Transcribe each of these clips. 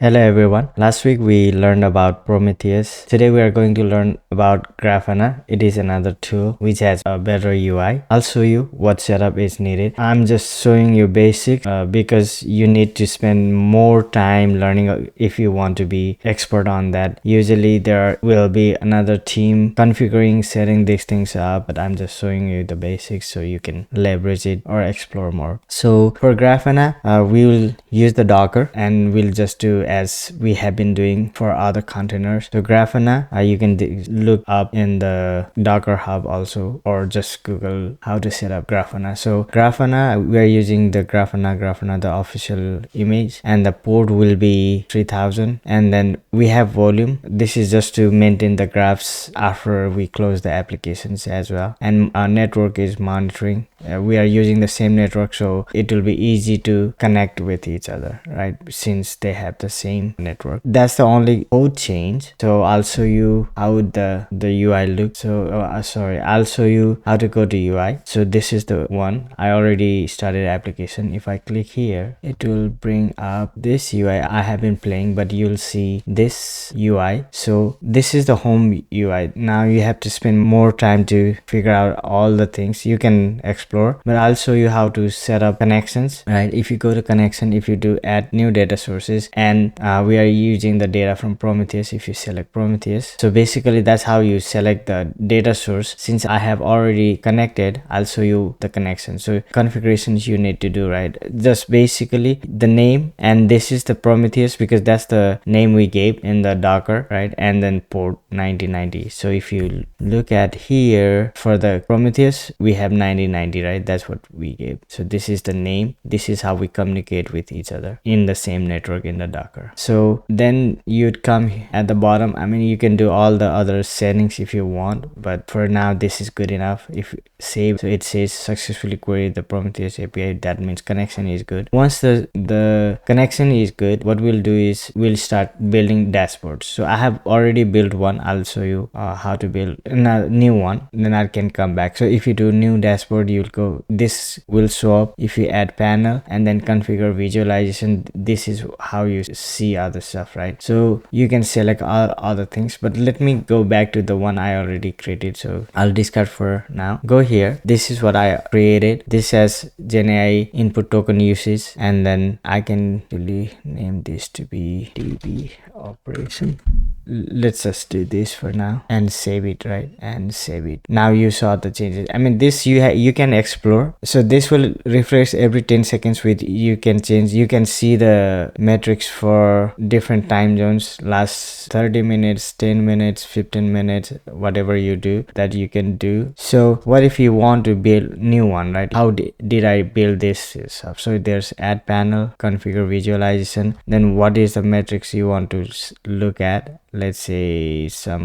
Hello everyone. Last week we learned about Prometheus. Today we are going to learn about Grafana. It is another tool which has a better UI. I'll show you what setup is needed. I'm just showing you basics because you need to spend more time learning if you want to be expert on that. Usually there will be another team configuring, setting these things up, but I'm just showing you the basics so you can leverage it or explore more. So for Grafana, we will use the Docker and we'll just do as we have been doing for other containers. So Grafana, you can look up in the Docker Hub also, or just Google how to set up Grafana. So Grafana, we are using the Grafana, the official image, and the port will be 3000. And then we have volume. This is just to maintain the graphs after we close the applications as well. And our network is monitoring. We are using the same network, so it will be easy to connect with each other, right? Since they have the same network. That's the only code change. So I'll show you how the UI looks. So I'll show you how to go to UI. So this is the one. I already started application. If I click here, it will bring up this UI I have been playing, but you'll see this UI. So this is the home UI. Now you have to spend more time to figure out all the things. You can explore, but I'll show you how to set up connections, right? If you go to connection, if you do add new data sources, and we are using the data from Prometheus. If you select Prometheus, so basically that's how you select the data source. Since I have already connected, I'll show you the connection. So configurations you need to do, right? Just basically the name, and this is the Prometheus because that's the name we gave in the Docker, right? And then port 9090. So if you look at here for the Prometheus, we have 9090, right? That's what we gave. So this is the name. This is how we communicate with each other in the same network in the Docker. So then you'd come at the bottom. I mean, you can do all the other settings if you want, but for now this is good enough. If save, so it says successfully queried the Prometheus API. That means connection is good. Once the connection is good, what we'll do is we'll start building dashboards. So I have already built one. I'll show you how to build a new one, then I can come back. So if you do new dashboard, you'll go, this will show up. If you add panel and then configure visualization, this is how you see other stuff, right? So you can select all other things, but let me go back to the one I already created. So I'll discard for now. Go here. This is what I created. This has GenAI input token usage, and then I can really name this to be DB operation. Let's just do this for now and save it, right? And save it. Now you saw the changes. I mean, this you can explore. So this will refresh every 10 seconds with, you can change, you can see the metrics for different time zones, last 30 minutes, 10 minutes, 15 minutes, whatever you do, that you can do. So what if you want to build new one, right? How did I build this stuff? So there's add panel, configure visualization, then what is the metrics you want to look at? Let's say so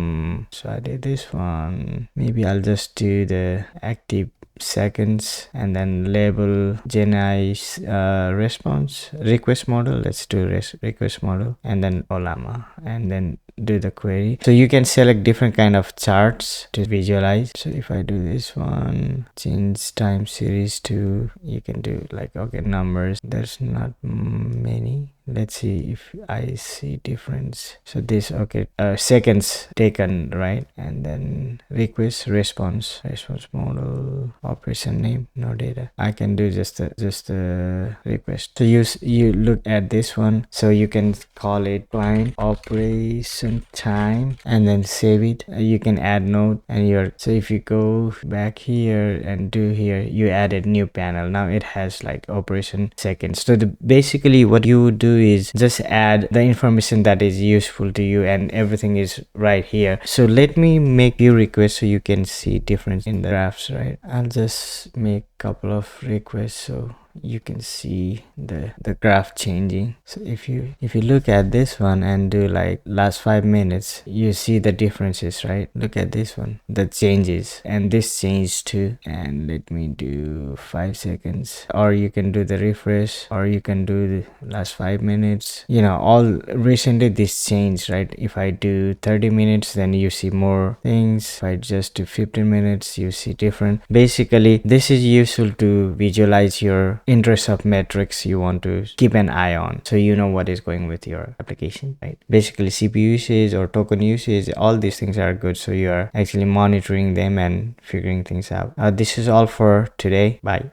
I did this one. Maybe I'll just do the active seconds and then label GenAI response request model. Let's do request model, and then Olama, and then do the query. So you can select different kind of charts to visualize. So if I do this one, change time series to, you can do like, okay, numbers, there's not many. Let's see if I see difference. So this, okay, seconds taken, right? And then request response model, operation name, no data. I can do just a request. So you look at this one, so you can call it client operation time and then save it. You can add node, and so if you go back here and do here, you added new panel. Now it has like operation seconds. So basically what you do is just add the information that is useful to you, and everything is right here. So let me make few requests so you can see difference in the graphs, right? I'll just make couple of requests so you can see the graph changing. So if you look at this one and do like last 5 minutes, you see the differences, right? Look at this one, the changes, and this changed too. And let me do 5 seconds, or you can do the refresh, or you can do the last 5 minutes. You know, all recently this changed, right? If I do 30 minutes, then you see more things. If I just do 15 minutes, you see different. Basically this is useful to visualize your interest of metrics you want to keep an eye on, so you know what is going with your application, right? Basically CPU usage or token usage, all these things are good, so you are actually monitoring them and figuring things out. This is all for today. Bye.